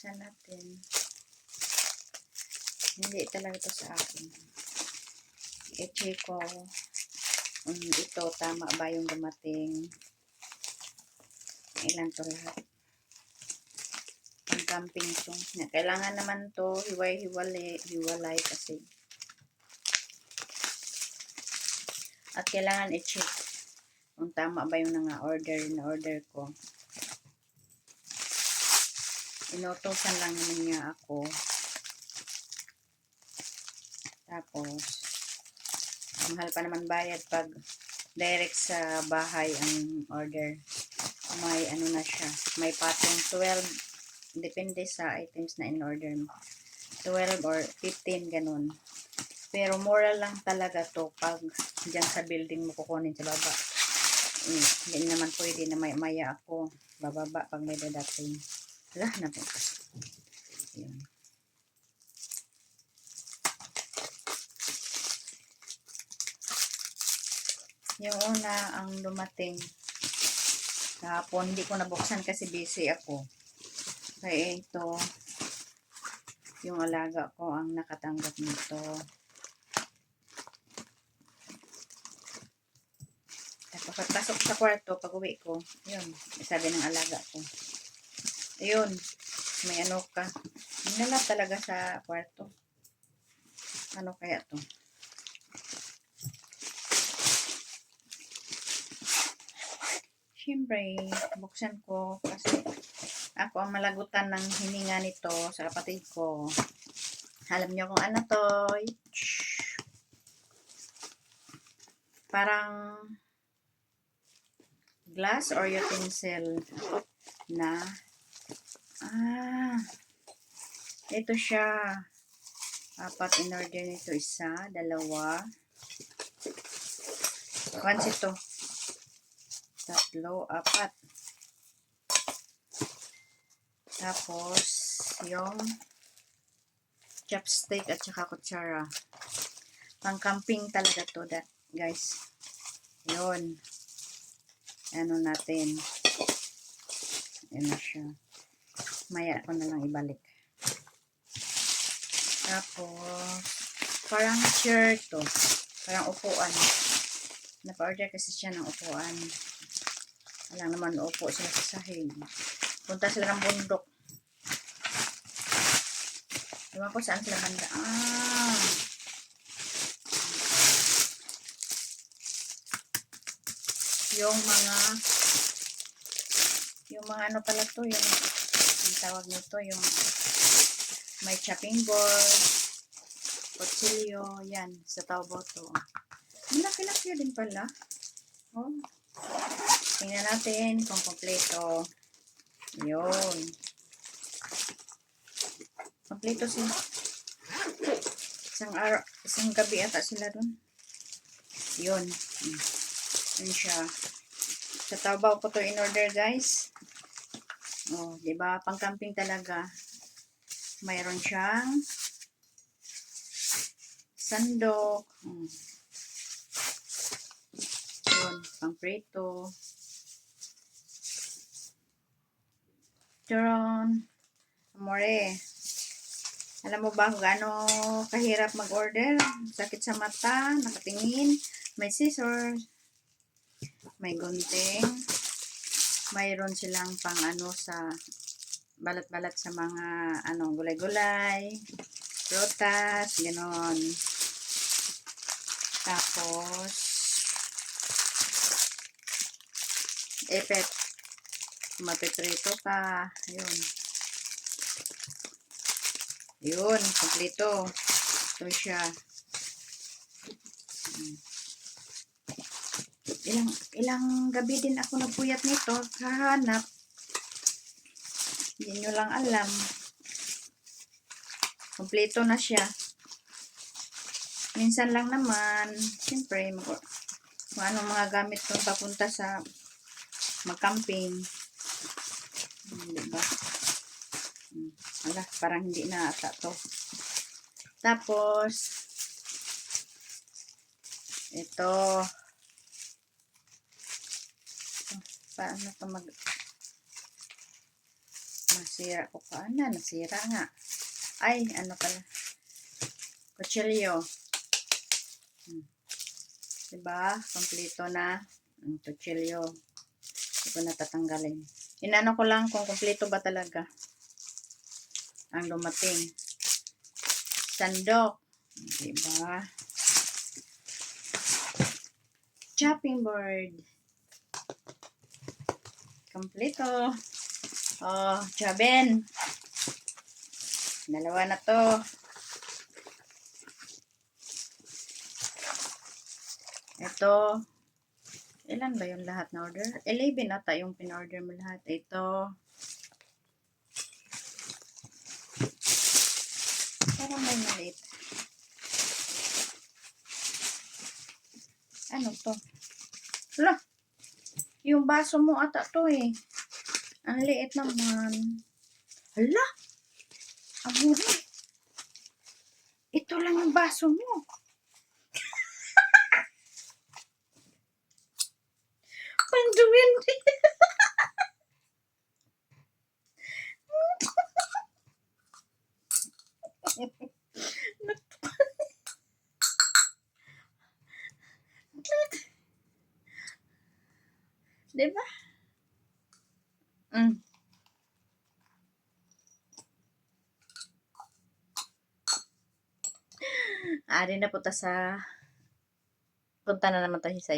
buksan natin. Hindi talaga to sa akin. I-check ko kung ito tama ba yung dumating. Ilan to lahat. Ang camping to. Kailangan naman to hiwalay kasi. At kailangan i-check kung tama ba yung order ko. Inutosan lang naman niya ako. Tapos, mahal pa naman bayad pag direct sa bahay ang order. May ano na siya. May patong 12. Depende sa items na in-order mo. 12 or 15, ganun. Pero mura lang talaga to pag dyan sa building mo kukunin sa baba. Hindi naman pwede na maya ako bababa pag may dadating. Wala na po. Yun. Yung una ang dumating kahapon, hindi ko nabuksan kasi busy ako. Kaya ito, yung alaga ko ang nakatanggap nito. Tapos pagpasok sa kwarto, pag uwi ko, yun, sabi ng alaga ko. Ayun, may ano ka. Nalap talaga sa kwarto. Ano kaya to? Siyempre, buksan ko kasi ako ang malagutan ng hininga nito sa kapatid ko. Alam niyo kung ano to? Parang glass or utensil na ito siya. 4 in order nito. 1, 2. Once ito. 3, 4. Tapos, yung chopstick at saka kutsara. Pang camping talaga to, guys. Yun. Ano natin. Yan na siya. Maya ko na lang ibalik. Tapos, parang chair to. Parang upuan. Napa-order kasi siya ng upuan. Alam naman, upo sila sa sahig. Punta sila ng bundok. Ewan ko saan sila banda. Yung mga ano pala to, yung tawag nito, yung may chopping board, kutsilyo, yan, sa tawbo to. Malaki-laki din pala. Oh. Tingnan natin kung kompleto. Yun. Kompleto sila. Isang gabi ata sila dun. Yun. Yun siya. Sa Taobao ko to in order, guys. Oh, diba? Pang camping talaga. Mayroon siyang sandok. Yun. Pang prito. Turon. Amore. Alam mo ba kung gaano kahirap mag-order? Sakit sa mata, nakatingin. May scissors. May gunting. Mayroon silang pang ano sa balat-balat sa mga ano gulay-gulay, prutas, ganoon. Tapos epet. Mapiprito ka. Yun. Yun, kompleto. Ito siya. Ilang gabi din ako nagpuyat nito, kahanap. Hindi nyo lang alam. Kompleto na siya. Minsan lang naman, siyempre, kung anong mga gamit ko papunta sa mag-camping. Diba? Wala, parang hindi na ata to. Tapos, ito. Paano ito Nasira ko pa. Nasira nga. Ay, ano pala. Kutsilyo. Diba? Kompleto na ang kutsilyo. Hindi ko natatanggalin. Inano ko lang kung kompleto ba talaga ang dumating. Sandok. Diba? Chopping board. Kompleto. Oh, Jaben. Dalawa na to. Ito. Ilan ba yung lahat na order? 11 ata yung pin-order mo lahat. Ito. Parang may maliit. Ano to? Hala. Yung baso mo ata to eh. Ang liit naman. Hala. Ang mura. Ito lang yung baso mo. Pandumin. Diba? Ari na punta na naman tayo sa